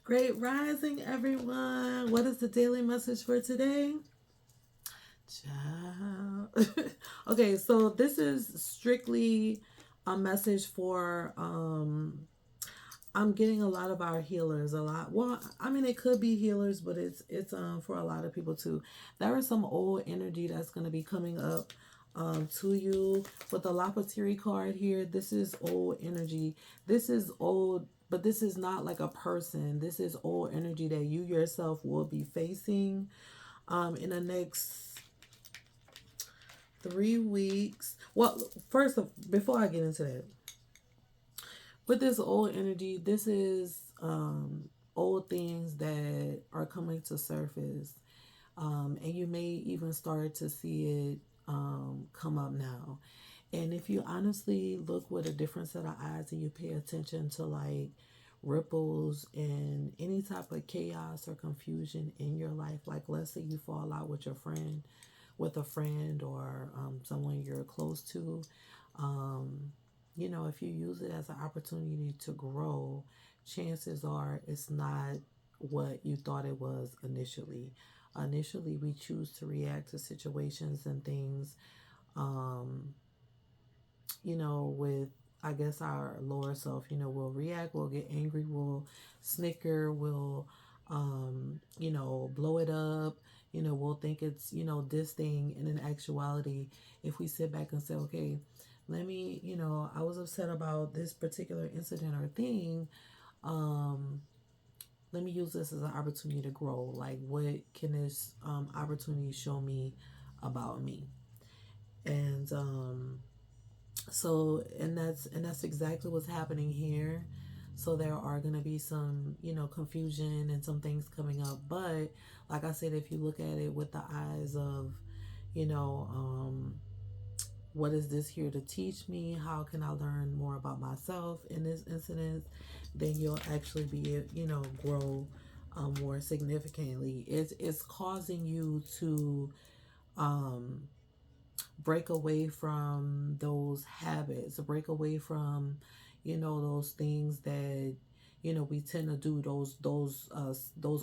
Great rising, everyone. What is the daily message for today? Ciao. Okay, so this is strictly a message for I'm getting a lot of our healers a lot. Well, I mean it could be healers, but it's for a lot of people too. There is some old energy that's going to be coming up to you with the Lapatiri card here. This is old energy. This is old, but this is not like a person. This is old energy that you yourself will be facing in the next 3 weeks. Well, first of before I get into that, with this old energy, this is old things that are coming to surface, and you may even start to see it come up now. And if you honestly look with a different set of eyes and you pay attention to like ripples and any type of chaos or confusion in your life, like let's say you fall out with your friend, with a friend or someone you're close to, um, if you use it as an opportunity to grow, chances are it's not what you thought it was initially. Initially, we choose to react to situations and things, um, with, I guess, our lower self. We'll react, we'll get angry, we'll snicker, we'll, blow it up. We'll think it's, this thing. And in actuality, if we sit back and say, okay, let me, I was upset about this particular incident or thing. Um, Let me use this as an opportunity to grow. Like, what can this opportunity show me about me? And that's exactly what's happening here. So there are going to be some confusion and some things coming up, but like I said, if you look at it with the eyes of you know um what is this here to teach me, how can I learn more about myself in this incident, then you'll actually be grow more significantly. It's causing you to um break away from those habits, break away from, those things that we tend to do, those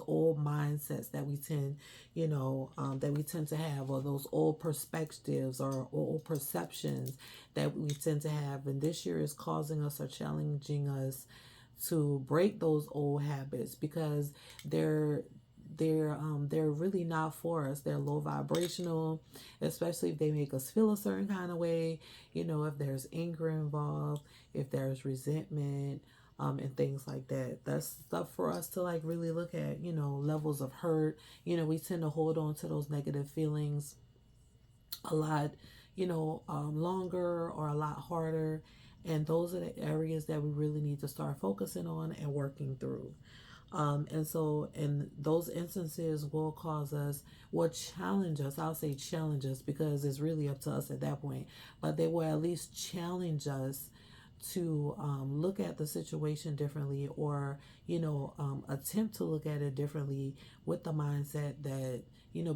old mindsets that we tend, that we tend to have, or those old perspectives or old perceptions that we tend to have. And this year is causing us or challenging us to break those old habits because they're they're really not for us. They're low vibrational, especially if they make us feel a certain kind of way. If there's anger involved, if there's resentment, and things like that. That's stuff for us to like really look at. Levels of hurt. We tend to hold on to those negative feelings a lot, longer or a lot harder. And those are the areas that we really need to start focusing on and working through. And so, in those instances, will cause us, will challenge us. I'll say challenge us because it's really up to us at that point. But they will at least challenge us to look at the situation differently, or attempt to look at it differently with the mindset that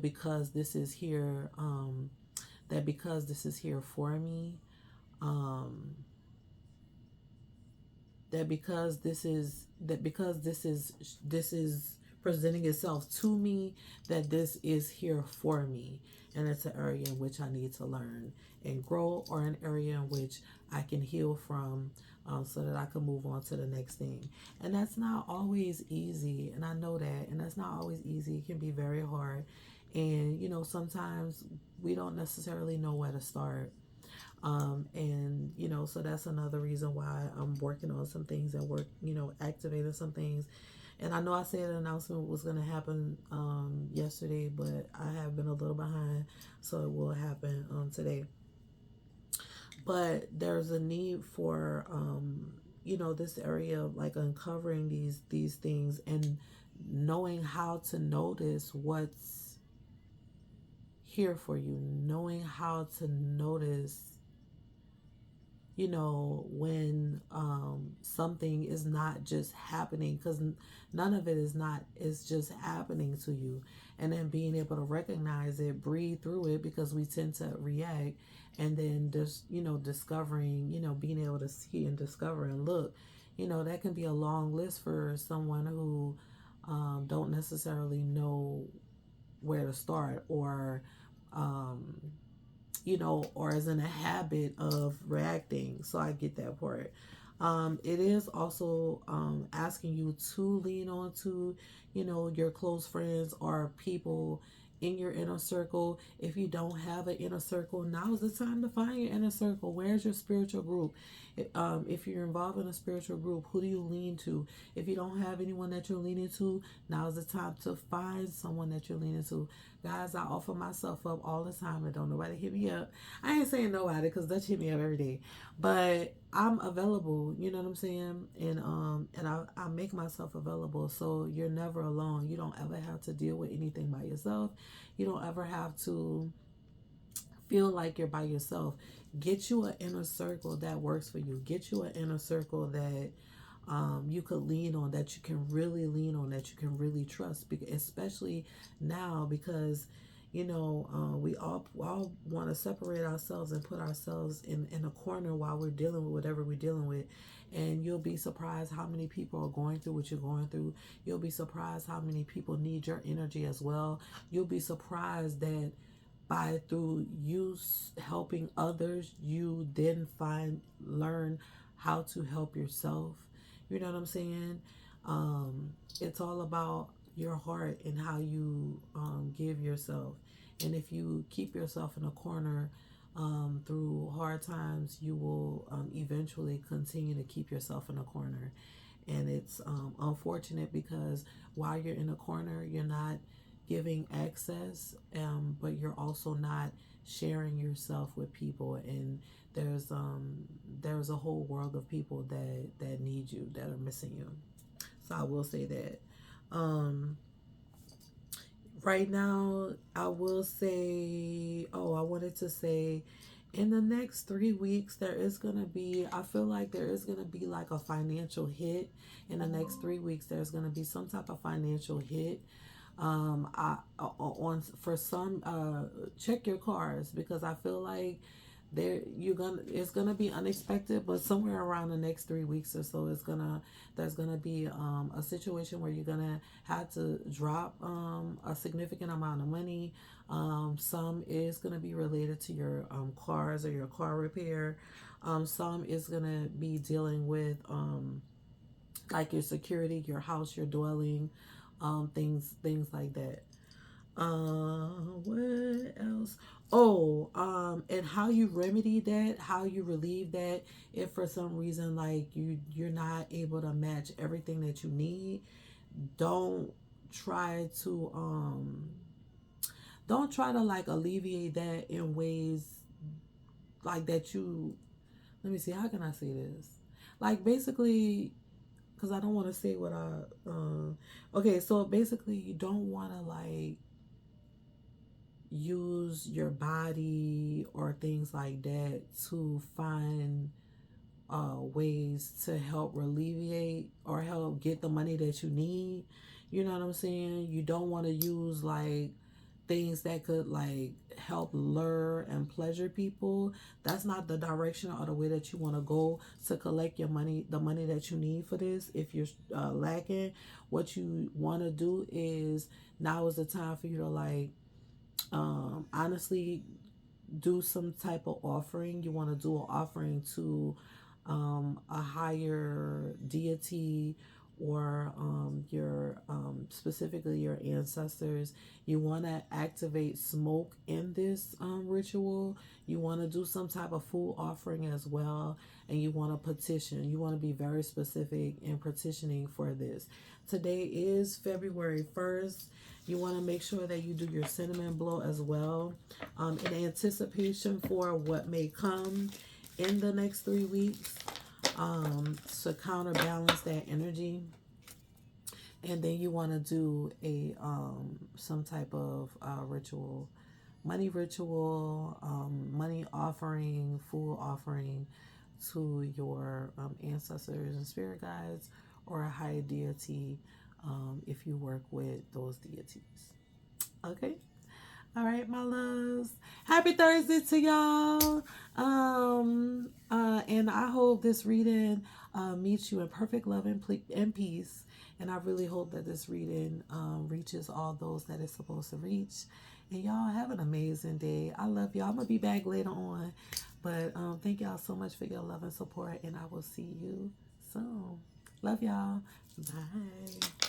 because this is here, that because this is here for me, um, that because this is presenting itself to me, that this is here for me, and it's an area in which I need to learn and grow, or an area in which I can heal from, so that I can move on to the next thing. And that's not always easy, and I know that, and that's not always easy. It can be very hard, and sometimes we don't necessarily know where to start. And so that's another reason why I'm working on some things and activating some things. And I know I said an announcement was going to happen yesterday, but I have been a little behind, so it will happen today. But there's a need for this area of like uncovering these things and knowing how to notice what's here for you, knowing how to notice when something is not just happening, because none of it is just happening to you. And then being able to recognize it, breathe through it, because we tend to react. And then just discovering, being able to see and discover and look, that can be a long list for someone who don't necessarily know where to start, or um, or is in a habit of reacting. So I get that part. It is also asking you to lean on to, your close friends or people in your inner circle. If you don't have an inner circle, now is the time to find your inner circle. Where's your spiritual group? If you're involved in a spiritual group, who do you lean to? If you don't have anyone that you're leaning to, now is the time to find someone that you're leaning to. Guys, I offer myself up all the time and don't nobody hit me up. I ain't saying nobody because Dutch hit me up every day, but I'm available. You know what I'm saying? And I make myself available, so you're never alone. You don't ever have to deal with anything by yourself. You don't ever have to feel like you're by yourself. Get you an inner circle that works for you. Get you an inner circle that you could lean on, that you can really lean on, that you can really trust, especially now, because we all want to separate ourselves and put ourselves in a corner while we're dealing with whatever we're dealing with. And you'll be surprised how many people are going through what you're going through. You'll be surprised how many people need your energy as well. You'll be surprised that through you helping others, you then learn how to help yourself. You know what I'm saying? It's all about your heart and how you give yourself. And if you keep yourself in a corner through hard times, you will eventually continue to keep yourself in a corner. And it's unfortunate because while you're in a corner, you're not giving access, but you're also not sharing yourself with people. And there's a whole world of people that need you, that are missing you. So I will say that. Right now, I will say, I wanted to say, in the next 3 weeks, I feel like there is going to be like a financial hit. In the next 3 weeks, there's going to be some type of financial hit. For some, check your cards, because I feel like it's gonna be unexpected, but somewhere around the next 3 weeks or so, there's gonna be a situation where you're gonna have to drop a significant amount of money. Some is gonna be related to your cars or your car repair. Some is gonna be dealing with like your security, your house, your dwelling, things like that. What else? And how you remedy that, how you relieve that, if for some reason like you're not able to match everything that you need, don't try to like alleviate that in ways like that you let me see, how can I say this? Like, basically, because I don't want to say what okay, so basically you don't want to like use your body or things like that to find ways to help alleviate or help get the money that you need. You know what I'm saying? You don't want to use like things that could like help lure and pleasure people. That's not the direction or the way that you want to go to collect your money, the money that you need for this. If you're lacking, what you want to do is, now is the time for you to like honestly do some type of offering. You want to do an offering to a higher deity, or your specifically your ancestors. You want to activate smoke in this ritual. You want to do some type of food offering as well, and you want to petition. You want to be very specific in petitioning for this. Today is February 1st. You want to make sure that you do your cinnamon blow as well, in anticipation for what may come in the next 3 weeks, to counterbalance that energy. And then you want to do a some type of ritual, money offering, food offering to your ancestors and spirit guides, or a higher deity, if you work with those deities. Okay. All right, my loves. Happy Thursday to y'all. And I hope this reading meets you in perfect love and peace. And I really hope that this reading reaches all those that it's supposed to reach. And y'all have an amazing day. I love y'all. I'm going to be back later on. But thank y'all so much for your love and support. And I will see you soon. Love y'all. Bye.